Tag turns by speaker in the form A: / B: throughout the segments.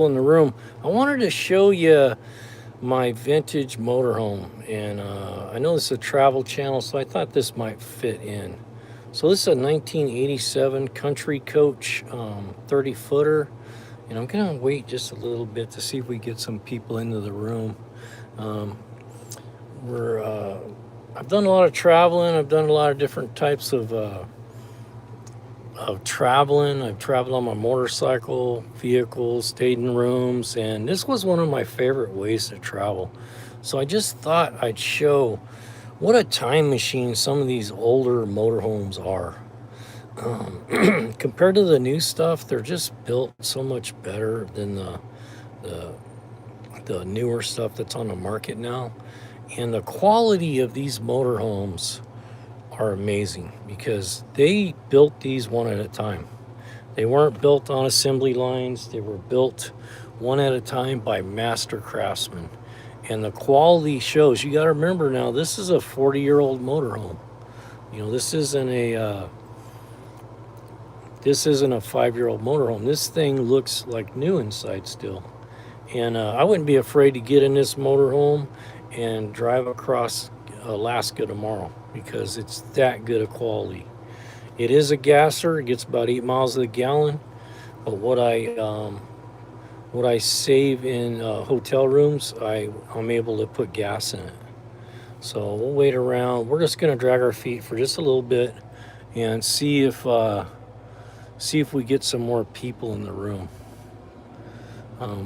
A: in the room. I wanted to show you my vintage motorhome, and I know this is a travel channel, so I thought this might fit in. So this is a 1987 Country Coach 30 footer, and I'm gonna wait just a little bit to see if we get some people into the room. Um, we're I've done a lot of traveling. I've done a lot of different types of traveling. I've traveled on my motorcycle, vehicles, stayed in rooms, and this was one of my favorite ways to travel. So I just thought I'd show what a time machine some of these older motorhomes are. Compared to the new stuff, they're just built so much better than the the newer stuff that's on the market now. And the quality of these motorhomes are amazing because they built these one at a time. They weren't built on assembly lines, they were built one at a time by master craftsmen. And the quality shows. You got to remember now, this is a 40-year-old motorhome. You know, this isn't a 5-year-old motorhome. This thing looks like new inside still. And I wouldn't be afraid to get in this motorhome and drive across Alaska tomorrow because it's that good a quality. It is a gasser. It gets about 8 miles a gallon. But what I save in hotel rooms, I'm able to put gas in it. So we'll wait around. We're just going to drag our feet for just a little bit and see if we get some more people in the room.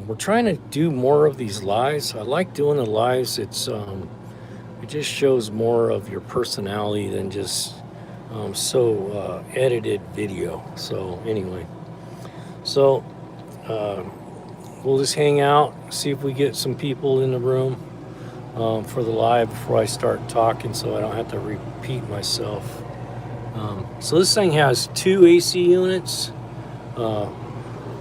A: We're trying to do more of these lives. I like doing the lives. It just shows more of your personality than just edited video. So anyway, so we'll just hang out, see if we get some people in the room for the live before I start talking, so I don't have to repeat myself. So this thing has 2 AC units.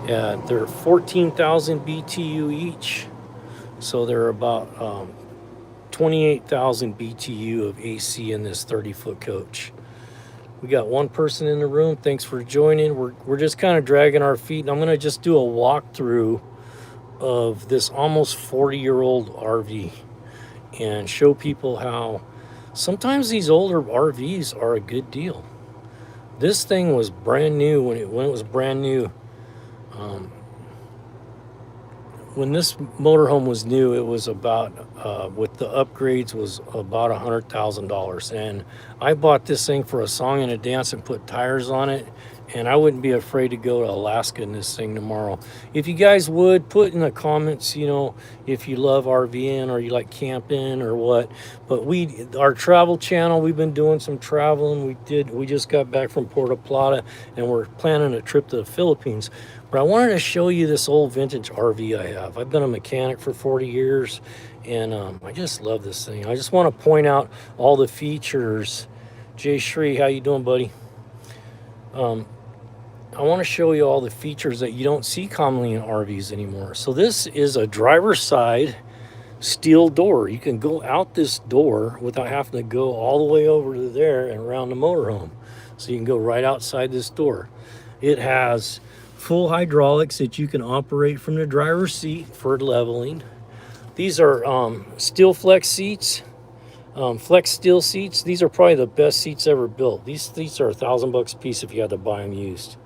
A: They're 14,000 BTU each, so they're about 28,000 BTU of AC in this 30-foot coach. We got one person in the room. Thanks for joining. We're just kind of dragging our feet, and I'm going to just do a walkthrough of this almost 40-year-old RV and show people how sometimes these older RVs are a good deal. This thing was brand new when it was brand new. When this motorhome was new, it was about, with the upgrades, was about $100,000. And I bought this thing for a song and a dance and put tires on it. And I wouldn't be afraid to go to Alaska in this thing tomorrow. If you guys would, put in the comments, if you love RVing or you like camping or what. But our travel channel, we've been doing some traveling. We just got back from Puerto Plata and we're planning a trip to the Philippines. But I wanted to show you this old vintage RV I have. I've been a mechanic for 40 years and I just love this thing. I just want to point out all the features. Jay Shree, how you doing, buddy? I want to show you all the features that you don't see commonly in RVs anymore. So this is a driver's side steel door. You can go out this door without having to go all the way over to there and around the motorhome. So you can go right outside this door. It has full hydraulics that you can operate from the driver's seat for leveling. These are steel flex seats. Flex steel seats. These are probably the best seats ever built. These seats are $1,000 a piece if you had to buy them used.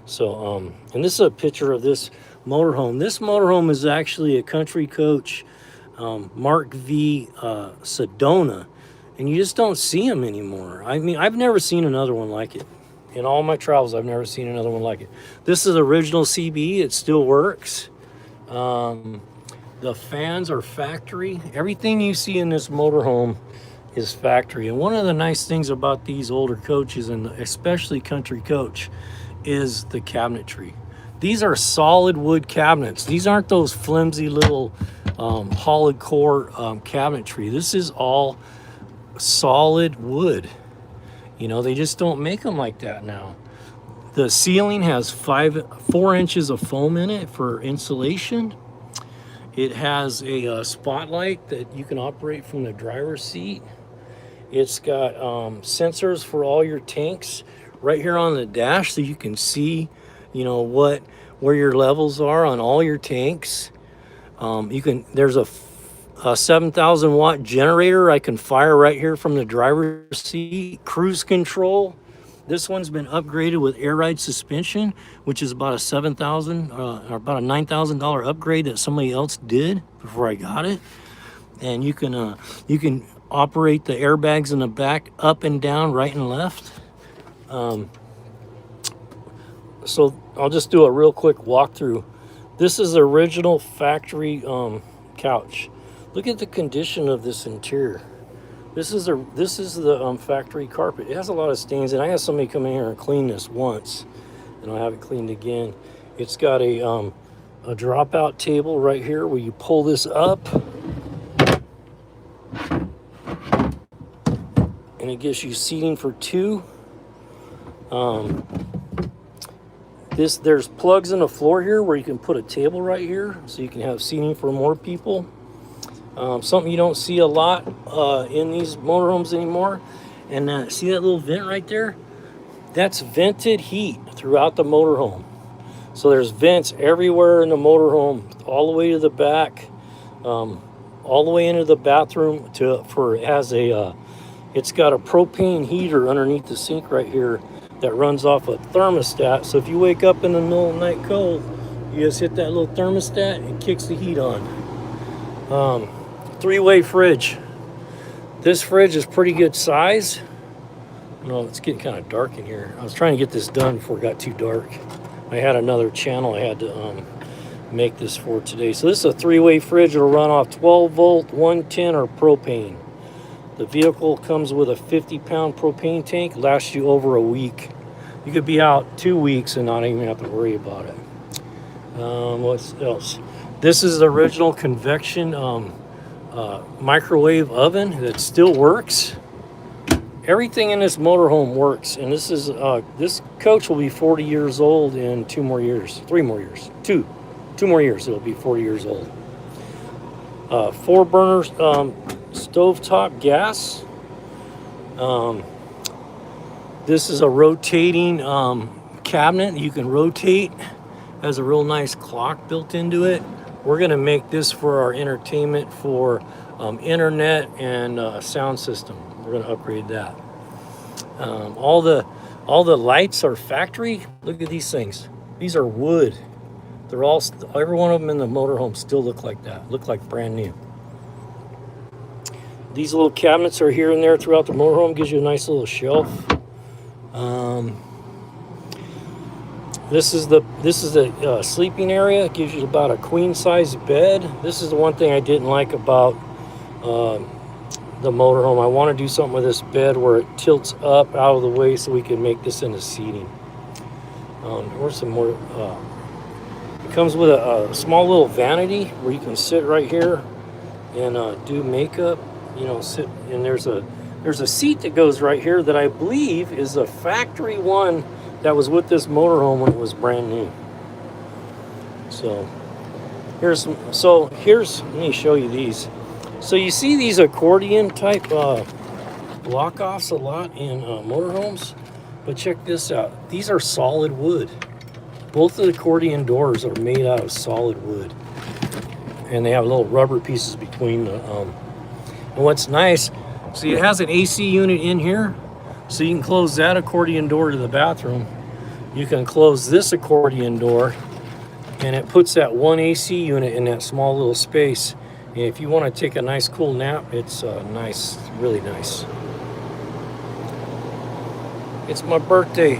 A: So, and this is a picture of this motorhome. This motorhome is actually a Country Coach Mark V Sedona, and you just don't see them anymore. I mean, I've never seen another one like it. In all my travels, I've never seen another one like it. This is original CB. It still works. The fans are factory. Everything you see in this motorhome is factory. And one of the nice things about these older coaches, and especially Country Coach, is the cabinetry. These are solid wood cabinets. These aren't those flimsy little hollowed core cabinetry. This is all solid wood. They just don't make them like that now. The ceiling has 4 inches of foam in it for insulation. It has a spotlight that you can operate from the driver's seat. It's got sensors for all your tanks right here on the dash, so you can see, what where your levels are on all your tanks. There's a 7,000 watt generator I can fire right here from the driver's seat. Cruise control. This one's been upgraded with air ride suspension, which is about a $7,000 or about a $9,000 upgrade that somebody else did before I got it. And you can operate the airbags in the back up and down, right and left. So I'll just do a real quick walkthrough. This is the original factory couch. Look at the condition of this interior. This is the factory carpet. It has a lot of stains, and I had somebody come in here and clean this once, and I'll have it cleaned again. It's got a dropout table right here where you pull this up, and it gives you seating for two. There's plugs in the floor here where you can put a table right here, so you can have seating for more people. Something you don't see a lot in these motorhomes anymore. And see that little vent right there? That's vented heat throughout the motorhome. So there's vents everywhere in the motorhome, all the way to the back, all the way into the bathroom. It's got a propane heater underneath the sink right here that runs off a thermostat. So if you wake up in the middle of the night cold, you just hit that little thermostat and it kicks the heat on. Three-way fridge. This fridge is pretty good size. No, it's getting kind of dark in here. I was trying to get this done before it got too dark. I had another channel I had to make this for today. So this is a three-way fridge. It'll run off 12 volt, 110, or propane. The vehicle comes with a 50-pound propane tank. Lasts you over a week. You could be out 2 weeks and not even have to worry about it. What else? This is the original convection microwave oven that still works. Everything in this motorhome works, and this coach will be 40 years old in 2 more years, 3 more years, two more years. It'll be 40 years old. 4 burners, stovetop gas. This is a rotating cabinet you can rotate. Has a real nice clock built into it. We're going to make this for our entertainment, for internet and sound system. We're going to upgrade that. All the lights are factory. Look at these things. These are wood. They're all every one of them in the motorhome still look like that. Look like brand new. These little cabinets are here and there throughout the motorhome. Gives you a nice little shelf. This is the sleeping area. It gives you about a queen size bed. This is the one thing I didn't like about the motorhome. I want to do something with this bed where it tilts up out of the way so we can make this into seating. Or some more. It comes with a small little vanity where you can sit right here and do makeup. You know, sit, and there's a seat that goes right here that I believe is a factory one that was with this motorhome when it was brand new. So here's let me show you these. So you see these accordion type block offs a lot in motorhomes, but check this out. These are solid wood. Both of the accordion doors are made out of solid wood, and they have little rubber pieces between the. And what's nice, see, it has an AC unit in here. So you can close that accordion door to the bathroom. You can close this accordion door, and it puts that one AC unit in that small little space. And if you want to take a nice cool nap, it's nice, really nice. It's my birthday.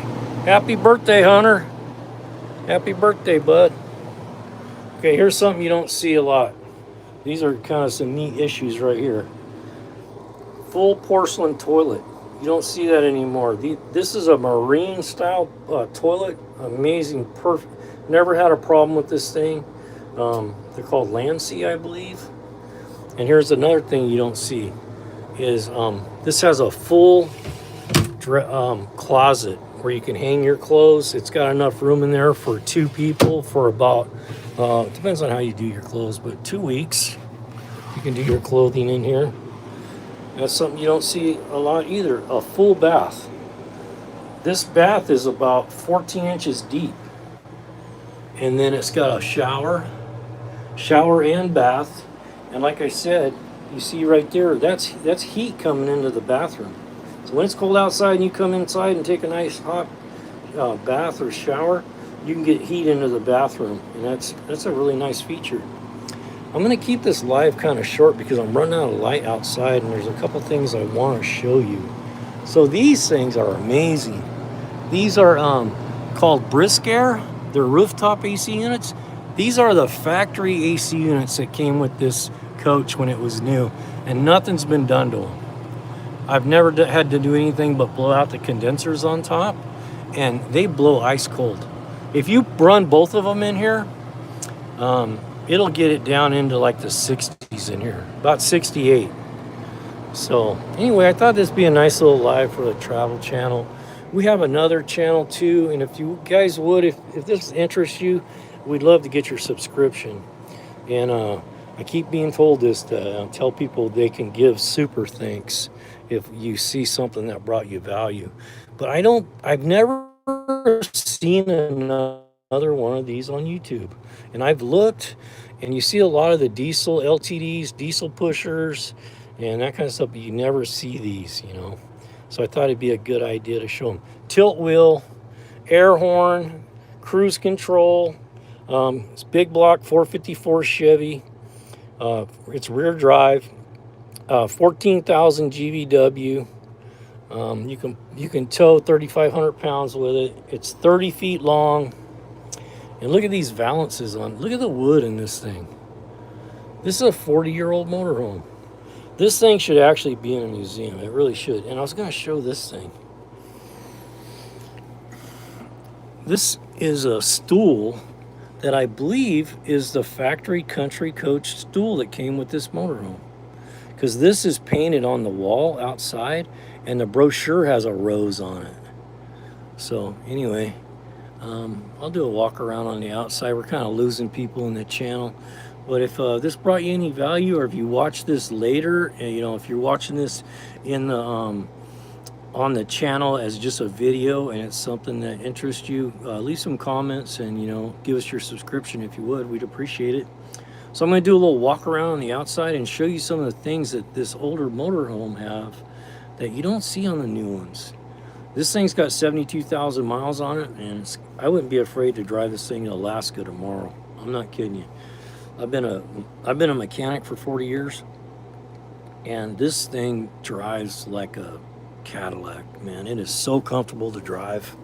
A: Happy birthday, Hunter. Happy birthday, bud. Okay, here's something you don't see a lot. These are kind of some neat issues right here. Full porcelain toilet. You don't see that anymore. This is a marine style toilet. Amazing, perfect. Never had a problem with this thing. They're called Landsea, I believe. And here's another thing you don't see is this has a full closet where you can hang your clothes. It's got enough room in there for 2 people for about, depends on how you do your clothes, but 2 weeks. You can do your clothing in here. That's something you don't see a lot either. A full bath. This bath is about 14 inches deep. And then it's got a shower and bath. And like I said, you see right there, that's heat coming into the bathroom. So when it's cold outside and you come inside and take a nice hot bath or shower, you can get heat into the bathroom, and that's a really nice feature. I'm going to keep this live kind of short because I'm running out of light outside, and there's a couple things I want to show you. So these things are amazing. These are called Brisk Air. They're rooftop AC units. These are the factory AC units that came with this coach when it was new, and nothing's been done to them. I've never had to do anything but blow out the condensers on top, and they blow ice cold. If you run both of them in here, it'll get it down into like the 60s in here, about 68. So anyway, I thought this would be a nice little live for the travel channel. We have another channel too, and if you guys would, if this interests you, we'd love to get your subscription. And I keep being told this to tell people they can give super thanks if you see something that brought you value. But I've never seen another one of these on YouTube. And I've looked, and you see a lot of the diesel LTDs, diesel pushers, and that kind of stuff, but you never see these, you know. So I thought it'd be a good idea to show them. Tilt wheel, air horn, cruise control. It's big block 454 Chevy. It's rear drive, 14,000 GVW. You can tow 3,500 pounds with it. It's 30 feet long. And look at these valances on. Look at the wood in this thing. This is a 40-year-old motorhome. This thing should actually be in a museum. It really should. And I was going to show this thing. This is a stool that I believe is the factory country coach stool that came with this motorhome. Because this is painted on the wall outside, and the brochure has a rose on it. So anyway, I'll do a walk around on the outside. We're kind of losing people in the channel. But if this brought you any value, or if you watch this later, you know, if you're watching this in the on the channel as just a video and it's something that interests you, leave some comments and, you know, give us your subscription if you would. We'd appreciate it. So I'm going to do a little walk around on the outside and show you some of the things that this older motorhome have that you don't see on the new ones. This thing's got 72,000 miles on it, and I wouldn't be afraid to drive this thing to Alaska tomorrow. I'm not kidding you. I've been a mechanic for 40 years, and this thing drives like a Cadillac, man. It is so comfortable to drive.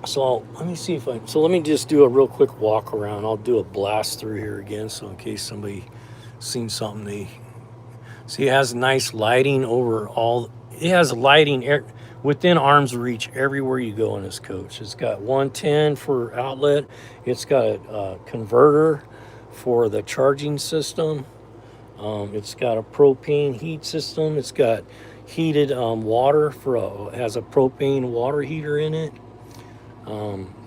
A: So let me see if let me just do a real quick walk around. I'll do a blast through here again, so in case somebody seen something, they see it has nice lighting over all. It has lighting within arm's reach everywhere you go in this coach. It's got 110 for outlet. It's got a converter for the charging system. It's got a propane heat system. It's got heated water has a propane water heater in it.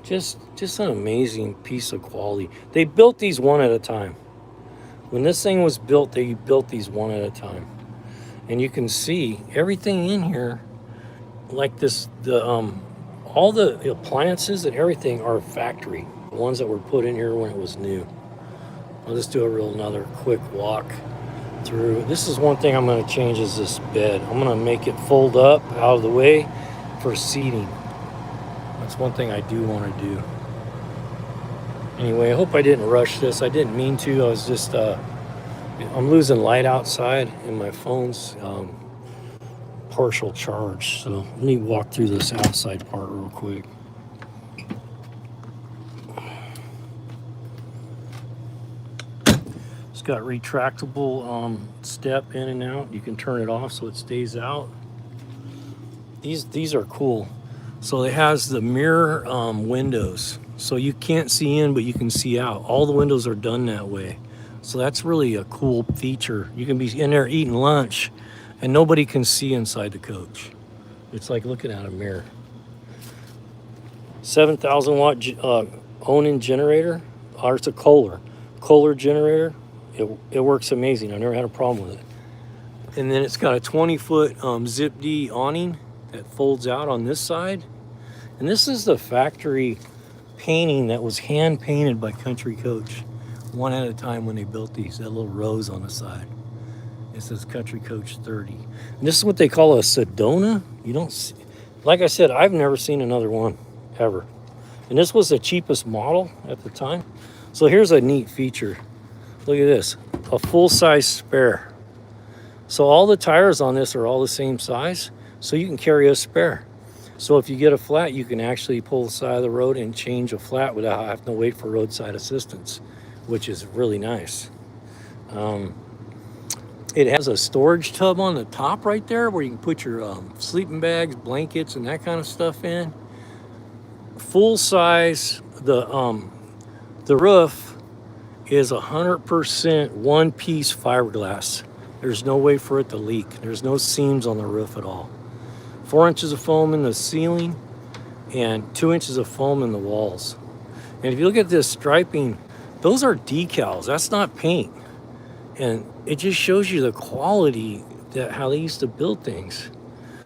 A: Just an amazing piece of quality. They built these one at a time. When this thing was built, they built these one at a time. And you can see everything in here, like this, all the appliances and everything are factory. The ones that were put in here when it was new. I'll just do another quick walk through. This is one thing I'm going to change is this bed. I'm going to make it fold up out of the way for seating. That's one thing I do want to do. Anyway, I hope I didn't rush this. I didn't mean to. I was just, I'm losing light outside and my phone's partial charge. So let me walk through this outside part real quick. It's got retractable step in and out. You can turn it off so it stays out. These are cool. So it has the mirror windows. So you can't see in, but you can see out. All the windows are done that way. So that's really a cool feature. You can be in there eating lunch and nobody can see inside the coach. It's like looking at a mirror. 7,000 watt Onan generator, or it's a Kohler generator. It works amazing. I never had a problem with it. And then it's got a 20-foot Zip D awning that folds out on this side. And this is the factory painting that was hand painted by Country Coach, one at a time when they built these. That little rose on the side. It says Country Coach 30. And this is what they call a Sedona. You don't see, like I said, I've never seen another one ever. And this was the cheapest model at the time. So here's a neat feature. Look at this, a full-size spare. So all the tires on this are all the same size, so you can carry a spare. So if you get a flat, you can actually pull the side of the road and change a flat without having to wait for roadside assistance, which is really nice. It has a storage tub on the top right there where you can put your sleeping bags, blankets, and that kind of stuff in. Full size. The roof is 100% one-piece fiberglass. There's no way for it to leak. There's no seams on the roof at all. 4 inches of foam in the ceiling and 2 inches of foam in the walls. And if you look at this striping, those are decals. That's not paint. And it just shows you the quality, that how they used to build things.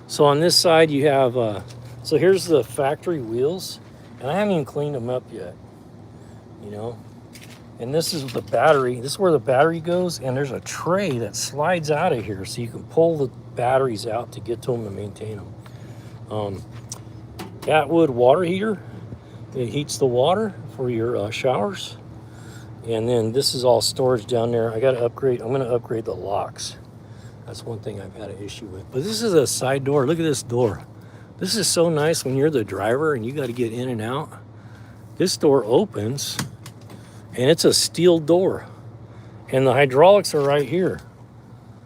A: So on this side you have, so here's the factory wheels, and I haven't even cleaned them up yet, you know. And this is the battery. This is where the battery goes, and there's a tray that slides out of here, so you can pull the batteries out to get to them to maintain them. Atwood water heater. It heats the water for your showers. And then this is all storage down there. I got to upgrade. I'm going to upgrade the locks. That's one thing I've had an issue with. But this is a side door. Look at this door. This is so nice when you're the driver and you got to get in and out. This door opens, and it's a steel door. And the hydraulics are right here.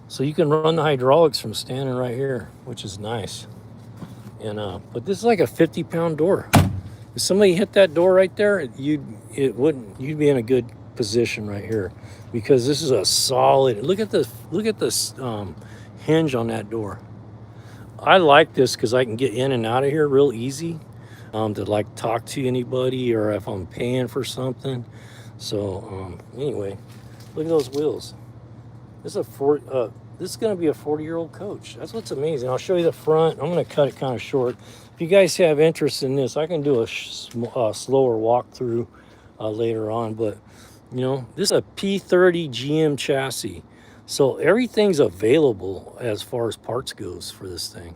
A: So you can run the hydraulics from standing right here, which is nice. And but this is like a 50-pound door. If somebody hit that door right there, you'd be in a good position right here, because this is a solid. Look at this hinge on that door. I like this because I can get in and out of here real easy, to like talk to anybody or if I'm paying for something. So anyway, look at those wheels. This is going to be a 40-year-old coach. That's what's amazing. I'll show you the front. I'm going to cut it kind of short. If you guys have interest in this, I can do a slower walkthrough later on. But, you know, this is a P30 GM chassis. So everything's available as far as parts goes for this thing.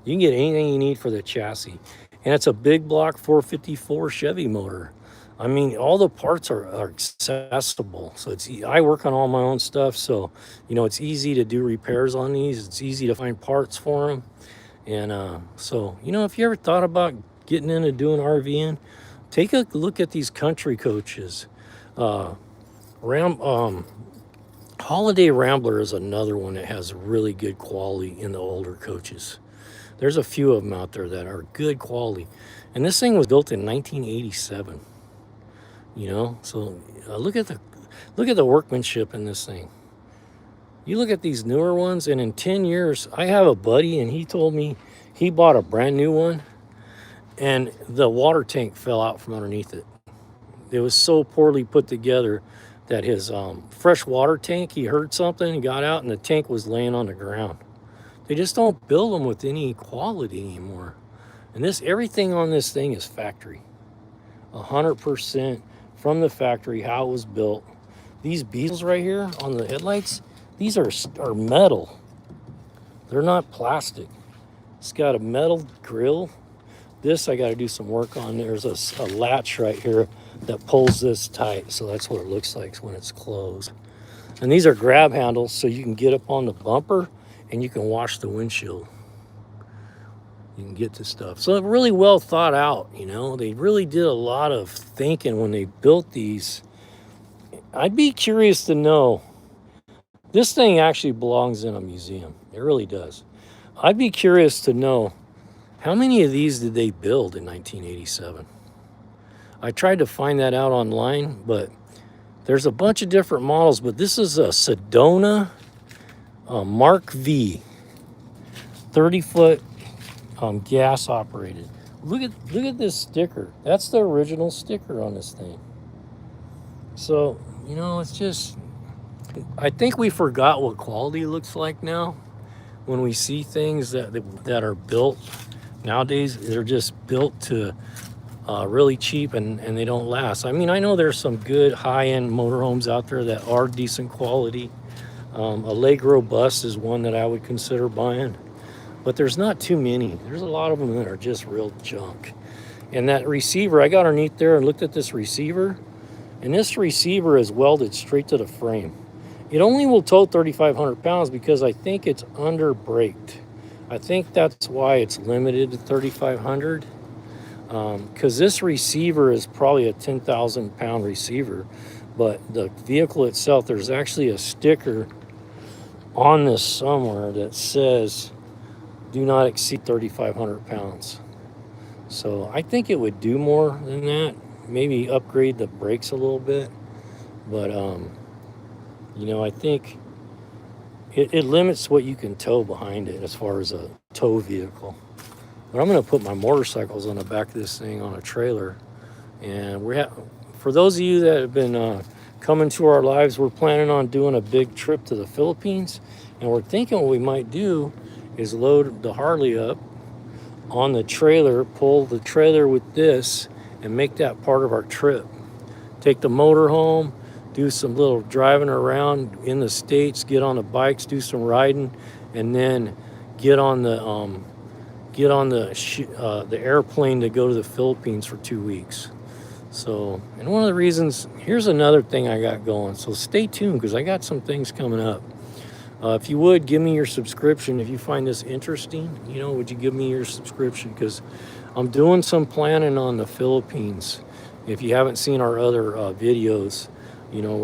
A: You can get anything you need for the chassis. And it's a big block 454 Chevy motor. I mean, all the parts are accessible. So I work on all my own stuff. So, you know, it's easy to do repairs on these. It's easy to find parts for them. And so, you know, if you ever thought about getting into doing RVing, take a look at these Country Coaches. Holiday Rambler is another one that has really good quality in the older coaches. There's a few of them out there that are good quality. And this thing was built in 1987. You know, so look at the workmanship in this thing. You look at these newer ones, and in 10 years, I have a buddy, and he told me he bought a brand new one, and the water tank fell out from underneath it. It was so poorly put together that his fresh water tank, he heard something and got out, and the tank was laying on the ground. They just don't build them with any quality anymore. And everything on this thing is factory, 100%. From the factory, how it was built. These bezels right here on the headlights, these are metal. They're not plastic. It's got a metal grill. This I got to do some work on. There's a latch right here that pulls this tight, so that's what it looks like when it's closed. And these are grab handles, so you can get up on the bumper and you can wash the windshield. You can get to stuff. So really well thought out, you know. They really did a lot of thinking when they built these. I'd be curious to know. This thing actually belongs in a museum. It really does. I'd be curious to know how many of these did they build in 1987. I tried to find that out online, but there's a bunch of different models. But this is a Sedona Mark V, 30-foot. Gas operated. Look at this sticker. That's the original sticker on this thing. So, you know, it's just, I think we forgot what quality looks like now. When we see things that are built nowadays, they're just built to really cheap, and they don't last. I mean, I know there's some good high-end motorhomes out there that are decent quality. Allegro bus is one that I would consider buying, but there's not too many. There's a lot of them that are just real junk. And that receiver, I got underneath there and looked at this receiver, and this receiver is welded straight to the frame. It only will tow 3,500 pounds because I think it's under braked. I think that's why it's limited to 3,500. Because this receiver is probably a 10,000 pound receiver, but the vehicle itself, there's actually a sticker on this somewhere that says do not exceed 3,500 pounds. So I think it would do more than that, maybe upgrade the brakes a little bit, but you know, I think it limits what you can tow behind it as far as a tow vehicle. But I'm going to put my motorcycles on the back of this thing on a trailer. And for those of you that have been coming to our lives, we're planning on doing a big trip to the Philippines. And we're thinking what we might do is load the Harley up on the trailer, pull the trailer with this, and make that part of our trip. Take the motorhome, do some little driving around in the States, get on the bikes, do some riding, and then get on the airplane to go to the Philippines for 2 weeks. So, and one of the reasons, here's another thing I got going. So stay tuned because I got some things coming up. If you would, give me your subscription. If you find this interesting, you know, would you give me your subscription? Because I'm doing some planning on the Philippines. If you haven't seen our other videos, you know,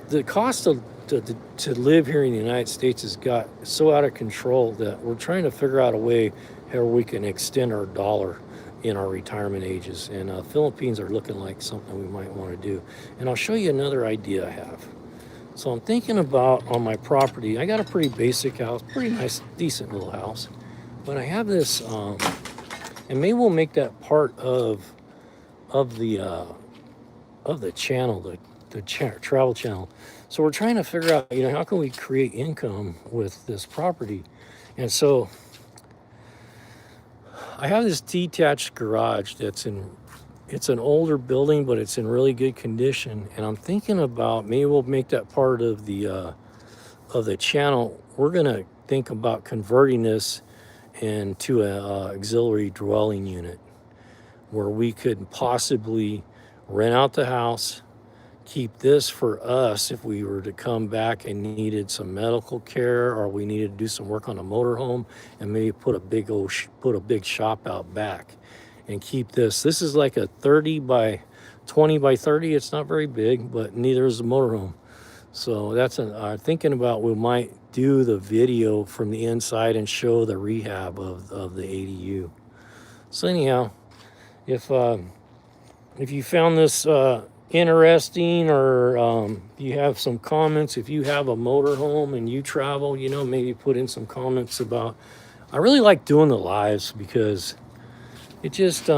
A: the cost of to live here in the United States has got so out of control that we're trying to figure out a way how we can extend our dollar in our retirement ages. And Philippines are looking like something we might want to do. And I'll show you another idea I have. So I'm thinking about on my property, I got a pretty basic house, pretty nice, decent little house. But I have this, and maybe we'll make that part of the channel, the travel channel. So we're trying to figure out, you know, how can we create income with this property? And so I have this detached garage it's an older building, but it's in really good condition. And I'm thinking about maybe we'll make that part of the channel. We're gonna think about converting this into a auxiliary dwelling unit where we could possibly rent out the house, keep this for us if we were to come back and needed some medical care, or we needed to do some work on a motorhome, and maybe put a big shop out back and keep this. This is like a 30 by 20 by 30. It's not very big, but neither is the motorhome. So that's thinking about we might do the video from the inside and show the rehab of the ADU. So anyhow, if you found this interesting, or you have some comments, if you have a motorhome and you travel, you know, maybe put in some comments about. I really like doing the lives because it just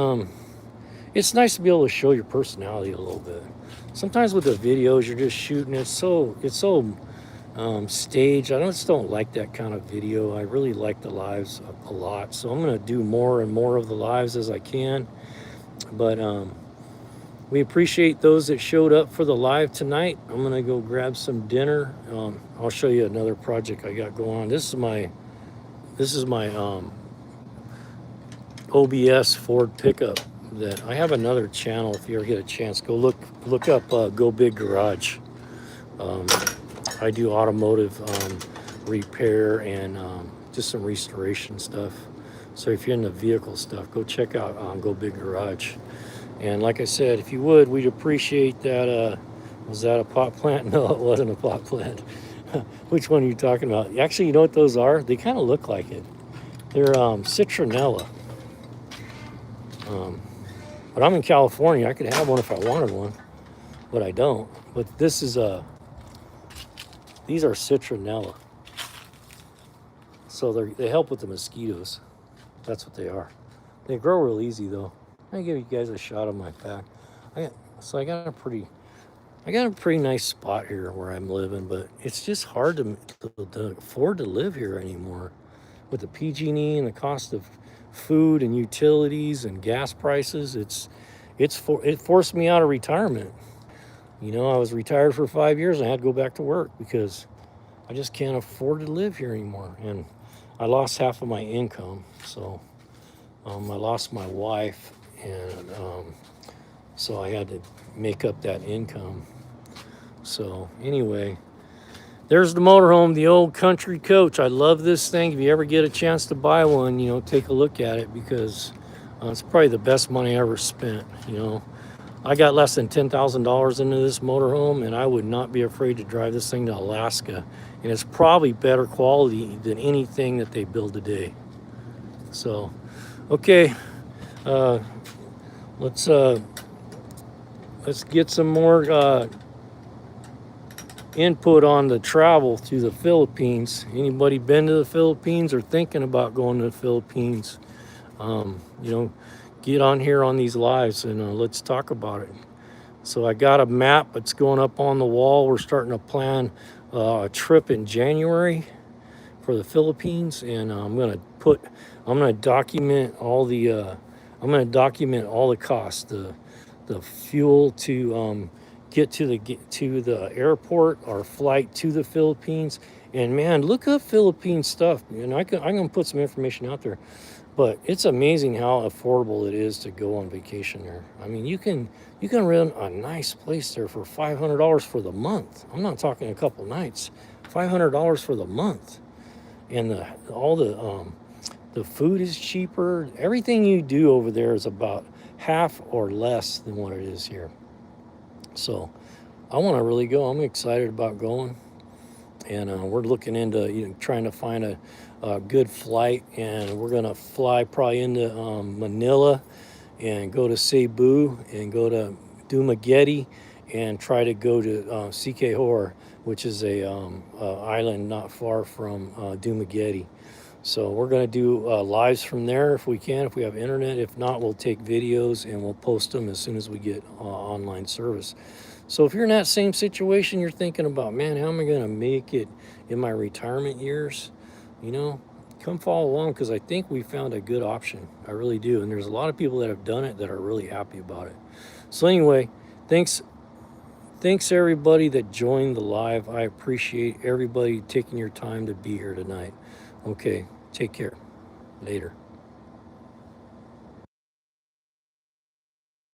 A: it's nice to be able to show your personality a little bit. Sometimes with the videos you're just shooting, it's so staged. I just don't like that kind of video. I really like the lives a lot, so I'm going to do more and more of the lives as I can. But we appreciate those that showed up for the live tonight. I'm gonna go grab some dinner. I'll show you another project I got going on. This is my OBS Ford pickup. That I have another channel. If you ever get a chance, go look up Go Big Garage. I do automotive repair and just some restoration stuff. So if you're into vehicle stuff, go check out Go Big Garage. And like I said, if you would, we'd appreciate that. Was that a pot plant? No, it wasn't a pot plant. Which one are you talking about? Actually, you know what those are? They kind of look like it. They're citronella. But I'm in California. I could have one if I wanted one, but I don't. But this is these are citronella. So they help with the mosquitoes. That's what they are. They grow real easy though. I'll give you guys a shot of my back. I got a pretty nice spot here where I'm living, but it's just hard to afford to live here anymore with the PG&E and the cost of food and utilities and gas prices. It forced me out of retirement. You know, I was retired for 5 years and I had to go back to work because I just can't afford to live here anymore. And I lost half of my income. So I lost my wife, and so I had to make up that income. So anyway, there's the motorhome, the old country coach. I love this thing. If you ever get a chance to buy one, you know, take a look at it, because it's probably the best money I ever spent. You know, I got less than $10,000 into this motorhome, and I would not be afraid to drive this thing to Alaska. And it's probably better quality than anything that they build today. So, okay, let's get some more input on the travel to the Philippines. Anybody been to the Philippines or thinking about going to the Philippines? You know, get on here on these lives and let's talk about it. So I got a map that's going up on the wall. We're starting to plan a trip in January for the Philippines, and I'm gonna document all the costs, the fuel to get to the airport, our flight to the Philippines. And man, look up Philippine stuff. And I'm gonna put some information out there, but it's amazing how affordable it is to go on vacation there. I mean, you can rent a nice place there for $500 for the month. I'm not talking a couple nights. $500 for the month, and the food is cheaper. Everything you do over there is about half or less than what it is here. So I want to really go. I'm excited about going, and we're looking into trying to find a good flight, and we're gonna fly probably into Manila and go to Cebu and go to Dumaguete and try to go to Siquijor, which is a island not far from Dumaguete. So we're going to do lives from there if we can, if we have internet. If not, we'll take videos and we'll post them as soon as we get online service. So if you're in that same situation, you're thinking about, man, how am I going to make it in my retirement years? You know, come follow along, because I think we found a good option. I really do. And there's a lot of people that have done it that are really happy about it. So anyway, thanks everybody that joined the live. I appreciate everybody taking your time to be here tonight. Okay, take care. Later.